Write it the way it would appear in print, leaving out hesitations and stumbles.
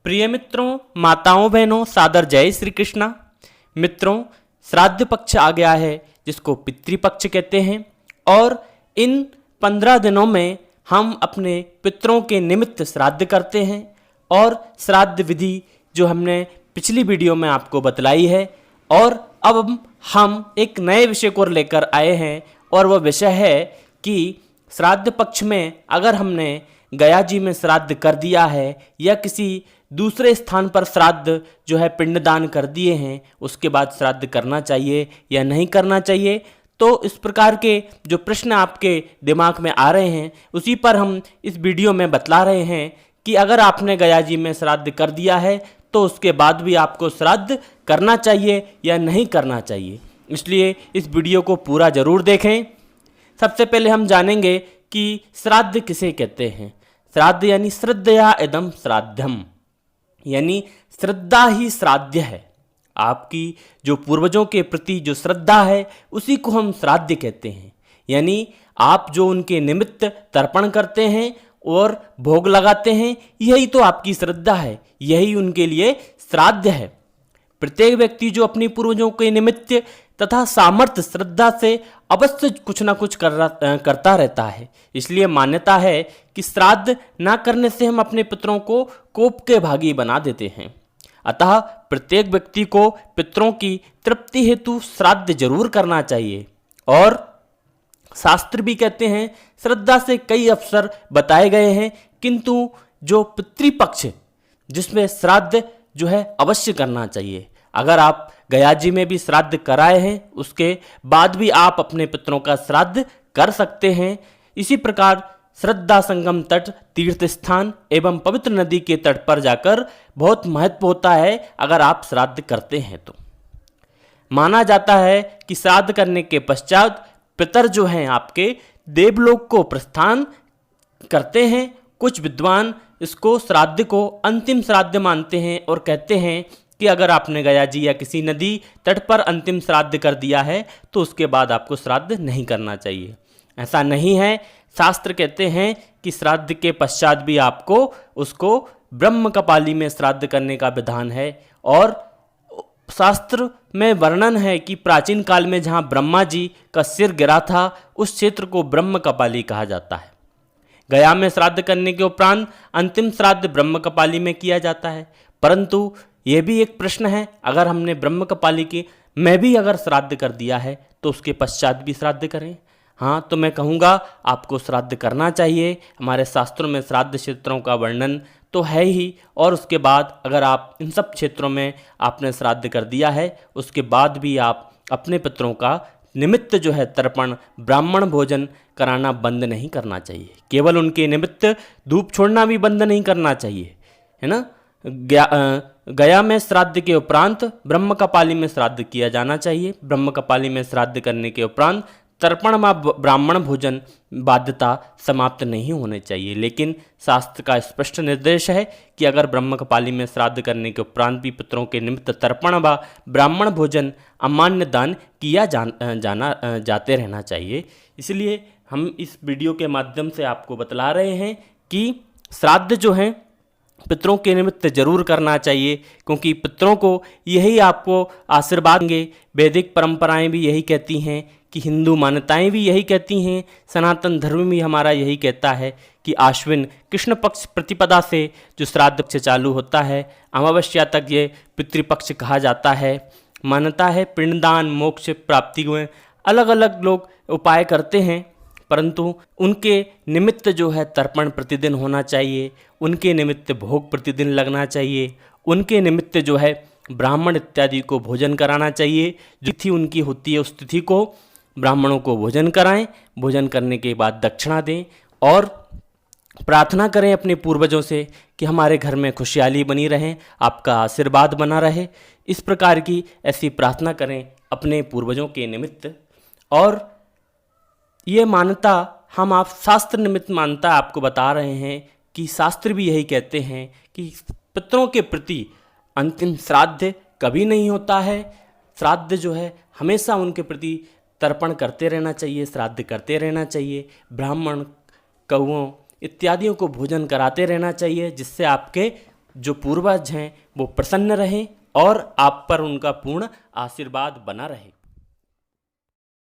प्रिय मित्रों, माताओं बहनों, सादर जय श्री कृष्णा। मित्रों, श्राद्ध पक्ष आ गया है जिसको पितृपक्ष कहते हैं और इन 15 दिनों में हम अपने पितरों के निमित्त श्राद्ध करते हैं और श्राद्ध विधि जो हमने पिछली वीडियो में आपको बतलाई है। और अब हम एक नए विषय को लेकर आए हैं और वह विषय है कि श्राद्ध पक्ष में अगर हमने गया जी में श्राद्ध कर दिया है या किसी दूसरे स्थान पर श्राद्ध जो है पिंडदान कर दिए हैं, उसके बाद श्राद्ध करना चाहिए या नहीं करना चाहिए। तो इस प्रकार के जो प्रश्न आपके दिमाग में आ रहे हैं उसी पर हम इस वीडियो में बतला रहे हैं कि अगर आपने गया जी में श्राद्ध कर दिया है तो उसके बाद भी आपको श्राद्ध करना चाहिए या नहीं करना चाहिए। इसलिए इस वीडियो को पूरा ज़रूर देखें। सबसे पहले हम जानेंगे कि श्राद्ध किसे कहते हैं। श्राद्ध यानी श्रद्धया इदम श्राद्धम, यानी श्रद्धा ही श्राद्ध है। आपकी जो पूर्वजों के प्रति जो श्रद्धा है उसी को हम श्राद्ध कहते हैं। यानी आप जो उनके निमित्त तर्पण करते हैं और भोग लगाते हैं, यही तो आपकी श्रद्धा है, यही उनके लिए श्राद्ध है। प्रत्येक व्यक्ति जो अपनी पूर्वजों के निमित्त तथा सामर्थ्य श्रद्धा से अवश्य कुछ ना कुछ करता रहता है। इसलिए मान्यता है कि श्राद्ध ना करने से हम अपने पितरों को कोप के भागी बना देते हैं। अतः प्रत्येक व्यक्ति को पितरों की तृप्ति हेतु श्राद्ध जरूर करना चाहिए। और शास्त्र भी कहते हैं, श्रद्धा से कई अवसर बताए गए हैं, किंतु जो पितृपक्ष जिसमें श्राद्ध जो है अवश्य करना चाहिए। अगर आप गया जी में भी श्राद्ध कराए हैं उसके बाद भी आप अपने पितरों का श्राद्ध कर सकते हैं। इसी प्रकार श्रद्धा संगम तट, तीर्थ स्थान एवं पवित्र नदी के तट पर जाकर बहुत महत्व होता है अगर आप श्राद्ध करते हैं तो। माना जाता है कि श्राद्ध करने के पश्चात पितर जो हैं आपके देवलोक को प्रस्थान करते हैं। कुछ विद्वान इसको श्राद्ध को अंतिम श्राद्ध मानते हैं और कहते हैं कि अगर आपने गया जी या किसी नदी तट पर अंतिम श्राद्ध कर दिया है तो उसके बाद आपको श्राद्ध नहीं करना चाहिए। ऐसा नहीं है। शास्त्र कहते हैं कि श्राद्ध के पश्चात भी आपको उसको ब्रह्म कपाली में श्राद्ध करने का विधान है। और शास्त्र में वर्णन है कि प्राचीन काल में जहाँ ब्रह्मा जी का सिर गिरा था उस क्षेत्र को ब्रह्म कपाली कहा जाता है। गया में श्राद्ध करने के उपरांत अंतिम श्राद्ध ब्रह्म कपाली में किया जाता है। परंतु यह भी एक प्रश्न है, अगर हमने ब्रह्म कपाली के में भी अगर श्राद्ध कर दिया है तो उसके पश्चात भी श्राद्ध करें। हाँ, तो मैं कहूँगा आपको श्राद्ध करना चाहिए। हमारे शास्त्रों में श्राद्ध क्षेत्रों का वर्णन तो है ही, और उसके बाद अगर आप इन सब क्षेत्रों में आपने श्राद्ध कर दिया है उसके बाद भी आप अपने पितरों का निमित्त जो है तर्पण ब्राह्मण भोजन कराना बंद नहीं करना चाहिए। केवल उनके निमित्त धूप छोड़ना भी बंद नहीं करना चाहिए, है ना। गया में श्राद्ध के उपरांत ब्रह्म कपाली में श्राद्ध किया जाना चाहिए। ब्रह्म कपाली में श्राद्ध करने के उपरांत तर्पण व ब्राह्मण भोजन बाध्यता समाप्त नहीं होने चाहिए। लेकिन शास्त्र का स्पष्ट निर्देश है कि अगर ब्रह्म कपाली में श्राद्ध करने के उपरांत भी पितरों के निमित्त तर्पण व ब्राह्मण भोजन अमान्य दान किया जाते रहना चाहिए। इसलिए हम इस वीडियो के माध्यम से आपको बतला रहे हैं कि श्राद्ध जो है पितरों के निमित्त जरूर करना चाहिए, क्योंकि पितरों को यही आपको आशीर्वाद देंगे। वैदिक परंपराएं भी यही कहती हैं कि हिंदू मान्यताएं भी यही कहती हैं, सनातन धर्म भी हमारा यही कहता है कि आश्विन कृष्ण पक्ष प्रतिपदा से जो श्राद्ध पक्ष चालू होता है अमावस्या तक ये पितृपक्ष कहा जाता है। मान्यता है पिंडदान मोक्ष प्राप्ति में अलग अलग लोग उपाय करते हैं, परंतु उनके निमित्त जो है तर्पण प्रतिदिन होना चाहिए, उनके निमित्त भोग प्रतिदिन लगना चाहिए, उनके निमित्त जो है ब्राह्मण इत्यादि को भोजन कराना चाहिए। जो तिथि उनकी होती है उस तिथि को ब्राह्मणों को भोजन कराएं। भोजन करने के बाद दक्षिणा दें और प्रार्थना करें अपने पूर्वजों से कि हमारे घर में खुशहाली बनी रहे, आपका आशीर्वाद बना रहे। इस प्रकार की ऐसी प्रार्थना करें अपने पूर्वजों के निमित्त। और ये मान्यता हम आप शास्त्र निमित्त मान्यता आपको बता रहे हैं कि शास्त्र भी यही कहते हैं कि पितरों के प्रति अंतिम श्राद्ध कभी नहीं होता है। श्राद्ध जो है हमेशा उनके प्रति तर्पण करते रहना चाहिए, श्राद्ध करते रहना चाहिए, ब्राह्मण कौओं इत्यादियों को भोजन कराते रहना चाहिए, जिससे आपके जो पूर्वज हैं वो प्रसन्न रहें और आप पर उनका पूर्ण आशीर्वाद बना रहे।